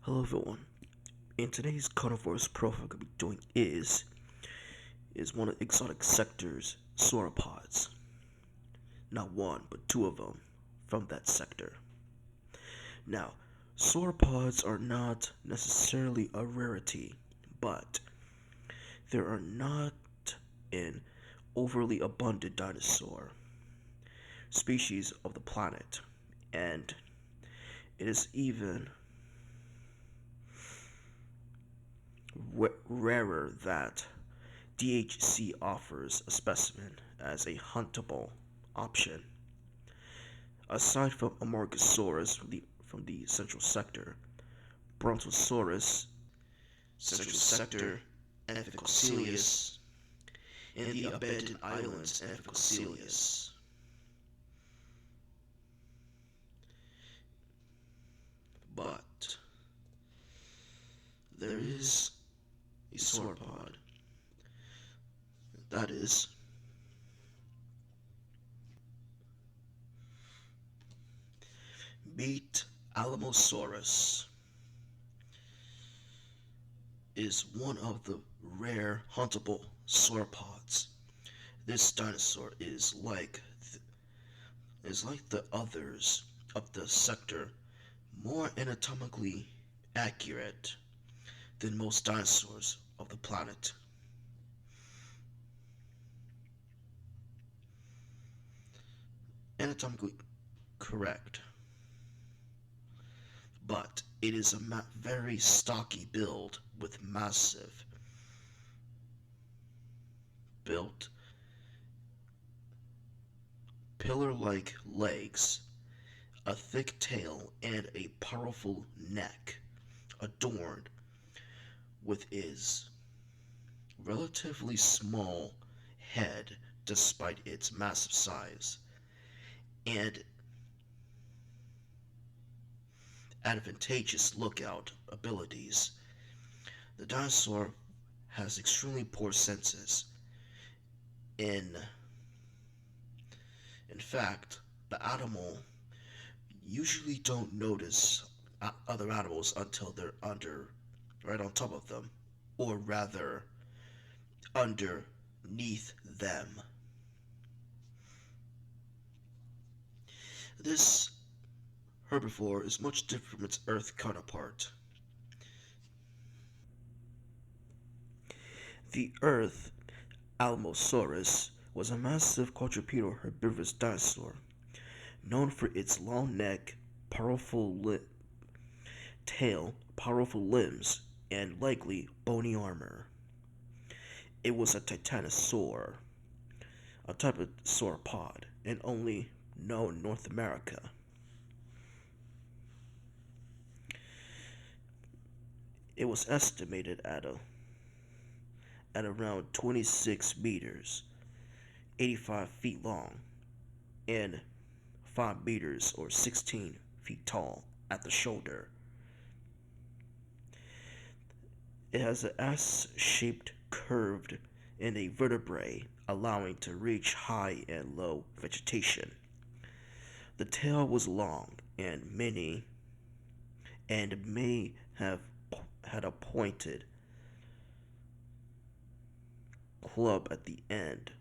Hello everyone. In today's Carnivores profile I'm going to be doing is one of the exotic sectors, Sauropods. Not one, but two of them from that sector. Now, Sauropods are not necessarily a rarity, but there are not an overly abundant dinosaur species of the planet, and it is even rarer that DHC offers a specimen as a huntable option. Aside from Amargasaurus from the central sector, Brontosaurus, central sector, Amphicosilius, and the abandoned islands Amphicosilius. But there is a sauropod that is Meet Alamosaurus is one of the rare huntable sauropods. This dinosaur is like the others of the sector, more anatomically accurate than most dinosaurs of the planet. Anatomically correct, but it is a very stocky build with massive built pillar-like legs, a thick tail, and a powerful neck, adorned with its relatively small head despite its massive size, and advantageous lookout abilities. The dinosaur has extremely poor senses. In fact, the animal usually don't notice other animals until they're right on top of them, or rather, underneath them. This herbivore is much different from its Earth counterpart. The Earth Alamosaurus was a massive quadrupedal herbivorous dinosaur, known for its long neck, powerful tail, powerful limbs, and likely bony armor. It was a titanosaur, a type of sauropod, and only known in North America. It was estimated at around 26 meters, 85 feet long, and 5 meters or 16 feet tall at the shoulder. It has an S-shaped curved in a vertebrae, allowing to reach high and low vegetation. The tail was long and may have had a pointed club at the end,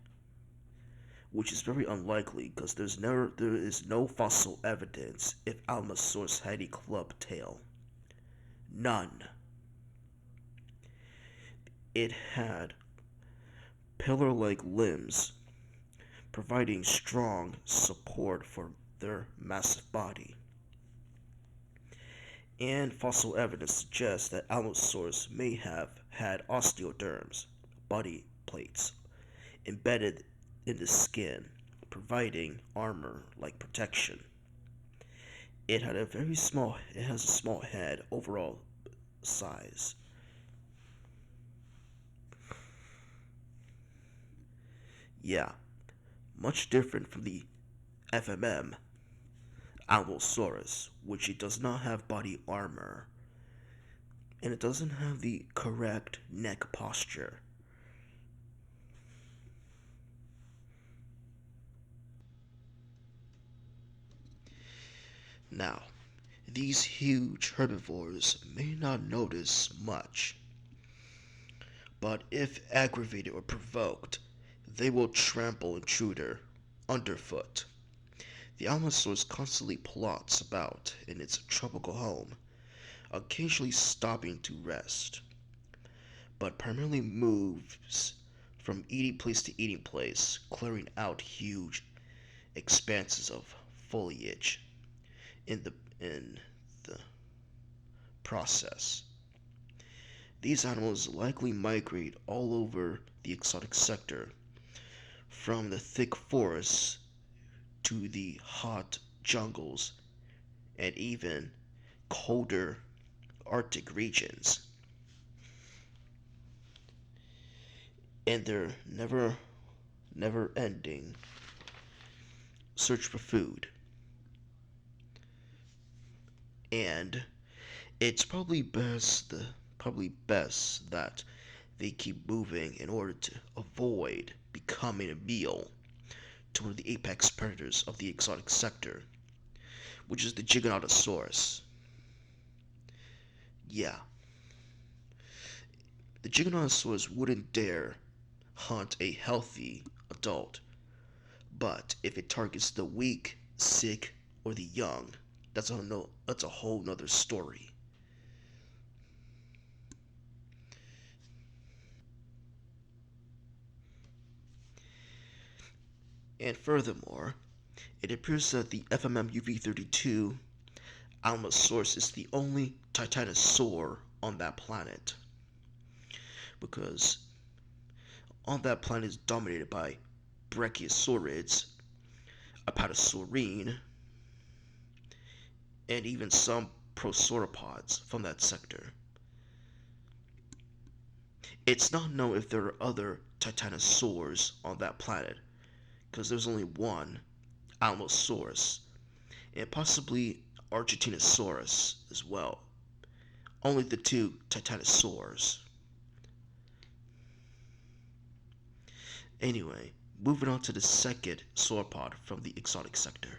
which is very unlikely because there is no fossil evidence if Allosaurus had a club tail. None. It had pillar-like limbs, providing strong support for their massive body. And fossil evidence suggests that Allosaurus may have had osteoderms, body plates, embedded in the skin, providing armor-like protection. It has a small head overall size. Yeah, much different from the FMM Allosaurus, which it does not have body armor, and it doesn't have the correct neck posture. Now, These huge herbivores may not notice much, but if aggravated or provoked, they will trample intruder underfoot. The Allosaurus constantly plots about in its tropical home, occasionally stopping to rest, but primarily moves from eating place to eating place, clearing out huge expanses of foliage in the process. These animals likely migrate all over the exotic sector, from the thick forests to the hot jungles and even colder Arctic regions. In their never ending search for food. And it's probably best that they keep moving in order to avoid becoming a meal to one of the apex predators of the exotic sector, which is the Giganotosaurus. Yeah, the Giganotosaurus wouldn't dare hunt a healthy adult, but if it targets the weak, sick, or the young, that's a whole nother story. And furthermore, it appears that the FMM UV32 Allosaurus is the only titanosaur on that planet, because on that planet is dominated by brachiosaurids, apatosaurine, and even some prosauropods from that sector. It's not known if there are other titanosaurs on that planet, because there's only one Allosaurus, and possibly Argentinosaurus as well. Only the two titanosaurs. Anyway, moving on to the second sauropod from the exotic sector.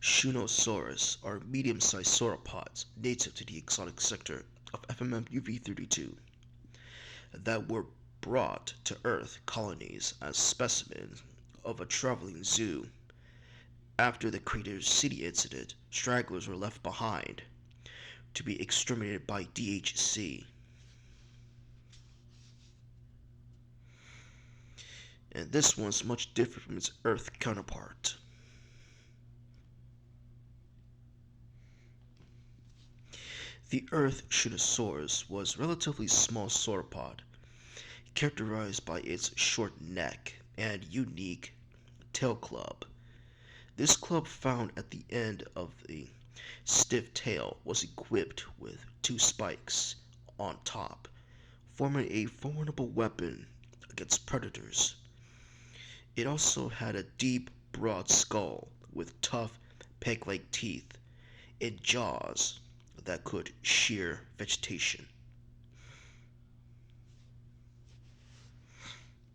Shunosaurus are medium-sized sauropods native to the exotic sector of FMM UV32 that were brought to Earth colonies as specimens of a traveling zoo. After the Crater City incident, stragglers were left behind to be exterminated by DHC. And this one's much different from its Earth counterpart. The Earth Shunosaurus was a relatively small sauropod, characterized by its short neck and unique tail club. This club, found at the end of the stiff tail, was equipped with two spikes on top, forming a formidable weapon against predators. It also had a deep, broad skull with tough, peg-like teeth and jaws that could shear vegetation.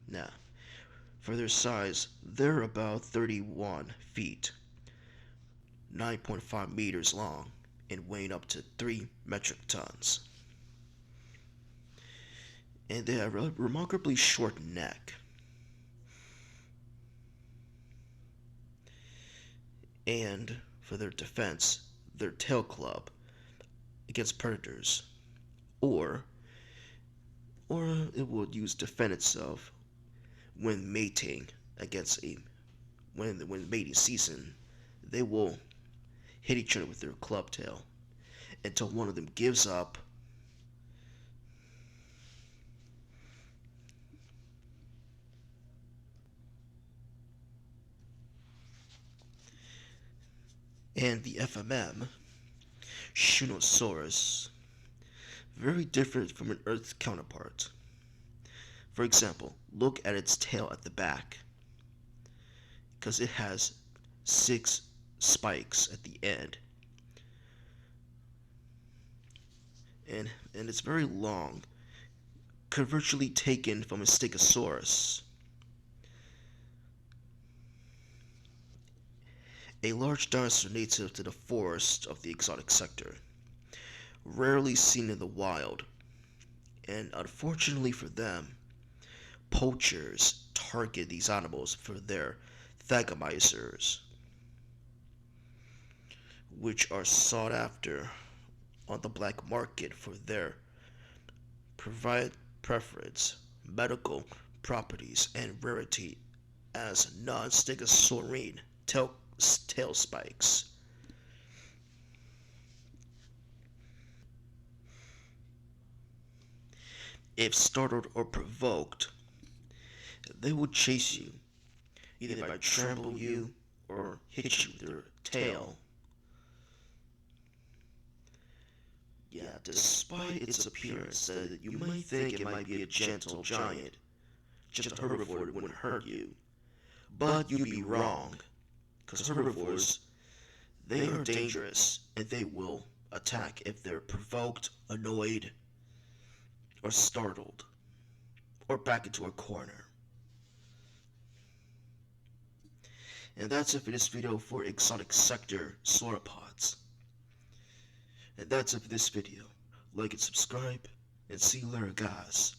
Now, for their size, they're about 31 feet, 9.5 meters long, and weighing up to 3 metric tons. And they have a remarkably short neck. And for their defense, their tail club against predators, or it would use defend itself when mating against a when mating season. They will hit each other with their club tail until one of them gives up and the FMM Shunosaurus, very different from an Earth counterpart. For example, look at its tail at the back, because it has 6 spikes at the end, and it's very long, convergently taken from a Stegosaurus. A large dinosaur native to the forest of the exotic sector, rarely seen in the wild, and unfortunately for them, poachers target these animals for their thagomisers, which are sought after on the black market for their provide preference, medical properties, and rarity as non-stegosaurine tail spikes. If startled or provoked, they will chase you, either by trampling you or hit you with their tail. Yeah, despite its appearance, you might think it might be a gentle giant, just a herbivore that wouldn't hurt you. But you'd be wrong, because herbivores, they are dangerous, and they will attack if they're provoked, annoyed, or startled, or back into a corner. And that's it for this video for exotic sector sauropods. And that's it for this video. Like and subscribe, and see you later, guys.